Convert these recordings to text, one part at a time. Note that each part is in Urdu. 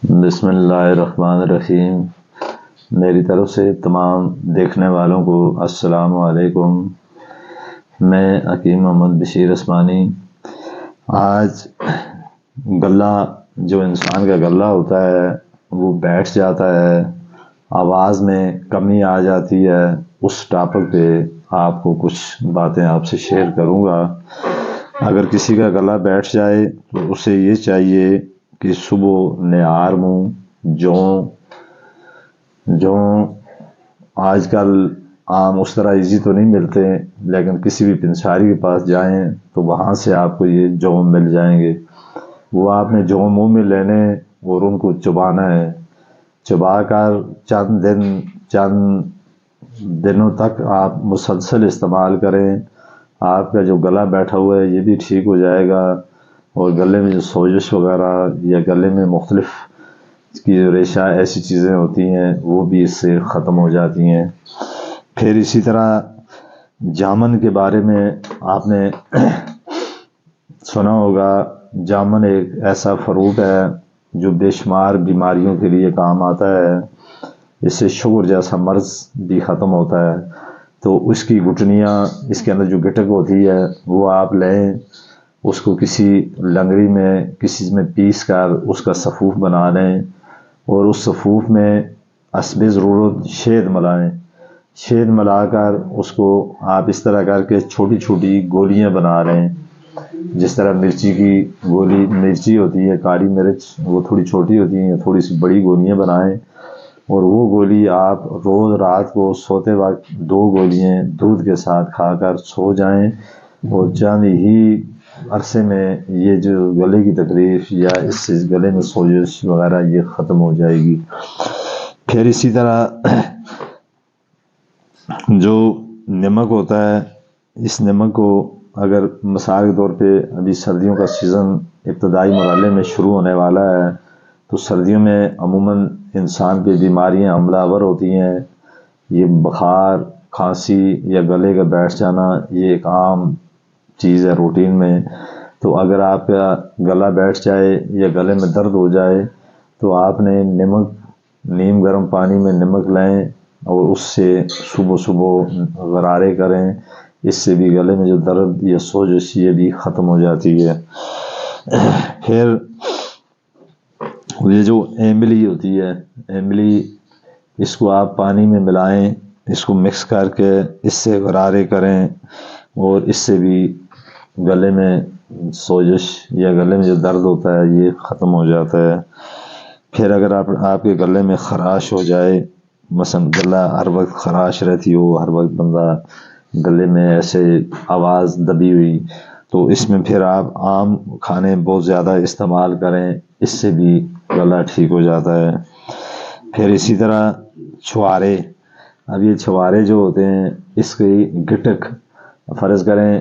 بسم اللہ الرحمن الرحیم۔ میری طرف سے تمام دیکھنے والوں کو السلام علیکم۔ میں حکیم محمد بشیر عثمانی۔ آج گلہ جو انسان کا گلہ ہوتا ہے وہ بیٹھ جاتا ہے، آواز میں کمی آ جاتی ہے، اس ٹاپک پہ آپ کو کچھ باتیں آپ سے شیئر کروں گا۔ اگر کسی کا گلہ بیٹھ جائے تو اسے یہ چاہیے کہ صبح نہار منہ جو آج کل عام اس طرح ایزی تو نہیں ملتے، لیکن کسی بھی پنساری کے پاس جائیں تو وہاں سے آپ کو یہ جو مل جائیں گے۔ وہ آپ نے جو منہ میں لینے اور ان کو چبانا ہے، چبا کر چند دنوں تک آپ مسلسل استعمال کریں۔ آپ کا جو گلا بیٹھا ہوا ہے یہ بھی ٹھیک ہو جائے گا، اور گلے میں جو سوزش وغیرہ یا گلے میں مختلف کی جو ریشہ ایسی چیزیں ہوتی ہیں وہ بھی اس سے ختم ہو جاتی ہیں۔ پھر اسی طرح جامن کے بارے میں آپ نے سنا ہوگا۔ جامن ایک ایسا فروٹ ہے جو بے شمار بیماریوں کے لیے کام آتا ہے۔ اس سے شوگر جیسا مرض بھی ختم ہوتا ہے۔ تو اس کی گٹنیاں، اس کے اندر جو گٹک ہوتی ہے وہ آپ لیں، اس کو کسی لنگڑی میں کسی میں پیس کر اس کا سفوف بنا لیں، اور اس سفوف میں حسب ضرورت شہد ملائیں۔ شہد ملا کر اس کو آپ اس طرح کر کے چھوٹی چھوٹی گولیاں بنا لیں، جس طرح مرچی کی گولی مرچی ہوتی ہے، کالی مرچ وہ تھوڑی چھوٹی ہوتی ہیں، تھوڑی سی بڑی گولیاں بنائیں، اور وہ گولی آپ روز رات کو سوتے وقت 2 گولیاں دودھ کے ساتھ کھا کر سو جائیں، اور چند ہی عرصے میں یہ جو گلے کی تکلیف یا اس سے گلے میں سوزش وغیرہ یہ ختم ہو جائے گی۔ پھر اسی طرح جو نمک ہوتا ہے، اس نمک کو اگر مثال کے طور پہ ابھی سردیوں کا سیزن ابتدائی مرحلے میں شروع ہونے والا ہے، تو سردیوں میں عموماً انسان پہ بیماریاں حملہ آور ہوتی ہیں۔ یہ بخار، کھانسی یا گلے کا بیٹھ جانا یہ ایک عام چیز ہے روٹین میں۔ تو اگر آپ کا گلا بیٹھ جائے یا گلے میں درد ہو جائے تو آپ نے نیم گرم پانی میں نمک لیں، اور اس سے صبح غرارے کریں۔ اس سے بھی گلے میں جو درد یا سوزش یہ بھی ختم ہو جاتی ہے۔ پھر یہ جو ایملی ہوتی ہے، ایملی اس کو آپ پانی میں ملائیں، اس کو مکس کر کے اس سے غرارے کریں، اور اس سے بھی گلے میں سوزش یا گلے میں جو درد ہوتا ہے یہ ختم ہو جاتا ہے۔ پھر اگر آپ کے گلے میں خراش ہو جائے، مثلا گلا ہر وقت خراش رہتی ہو، ہر وقت بندہ گلے میں ایسے آواز دبی ہوئی، تو اس میں پھر آپ عام کھانے بہت زیادہ استعمال کریں، اس سے بھی گلا ٹھیک ہو جاتا ہے۔ پھر اسی طرح چھوارے، اب یہ چھوارے جو ہوتے ہیں اس کی گٹک، فرض کریں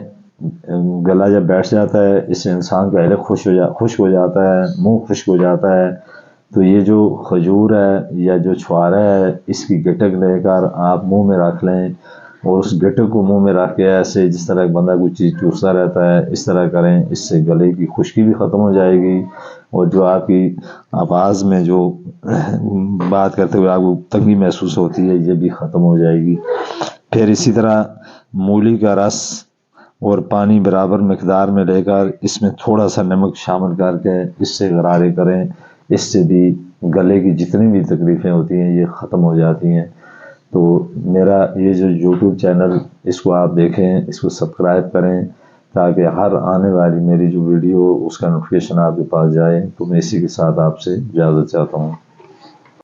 گلا جب بیٹھ جاتا ہے اس سے انسان کا حلق خشک ہو جاتا ہے، منہ خشک ہو جاتا ہے، تو یہ جو کھجور ہے یا جو چھوارا ہے اس کی گٹک لے کر آپ منہ میں رکھ لیں، اور اس گٹک کو منہ میں رکھ کے ایسے جس طرح بندہ کوئی چیز چوستا رہتا ہے اس طرح کریں، اس سے گلے کی خشکی بھی ختم ہو جائے گی، اور جو آپ کی آواز میں جو بات کرتے ہوئے آپ کو تنگی محسوس ہوتی ہے یہ بھی ختم ہو جائے گی۔ پھر اسی طرح مولی کا رس اور پانی برابر مقدار میں لے کر اس میں تھوڑا سا نمک شامل کر کے اس سے غرارے کریں، اس سے بھی گلے کی جتنی بھی تکلیفیں ہوتی ہیں یہ ختم ہو جاتی ہیں۔ تو میرا یہ جو یوٹیوب چینل اس کو آپ دیکھیں، اس کو سبسکرائب کریں، تاکہ ہر آنے والی میری جو ویڈیو اس کا نوٹیفیکیشن آپ کے پاس جائے۔ تو میں اسی کے ساتھ آپ سے اجازت چاہتا ہوں۔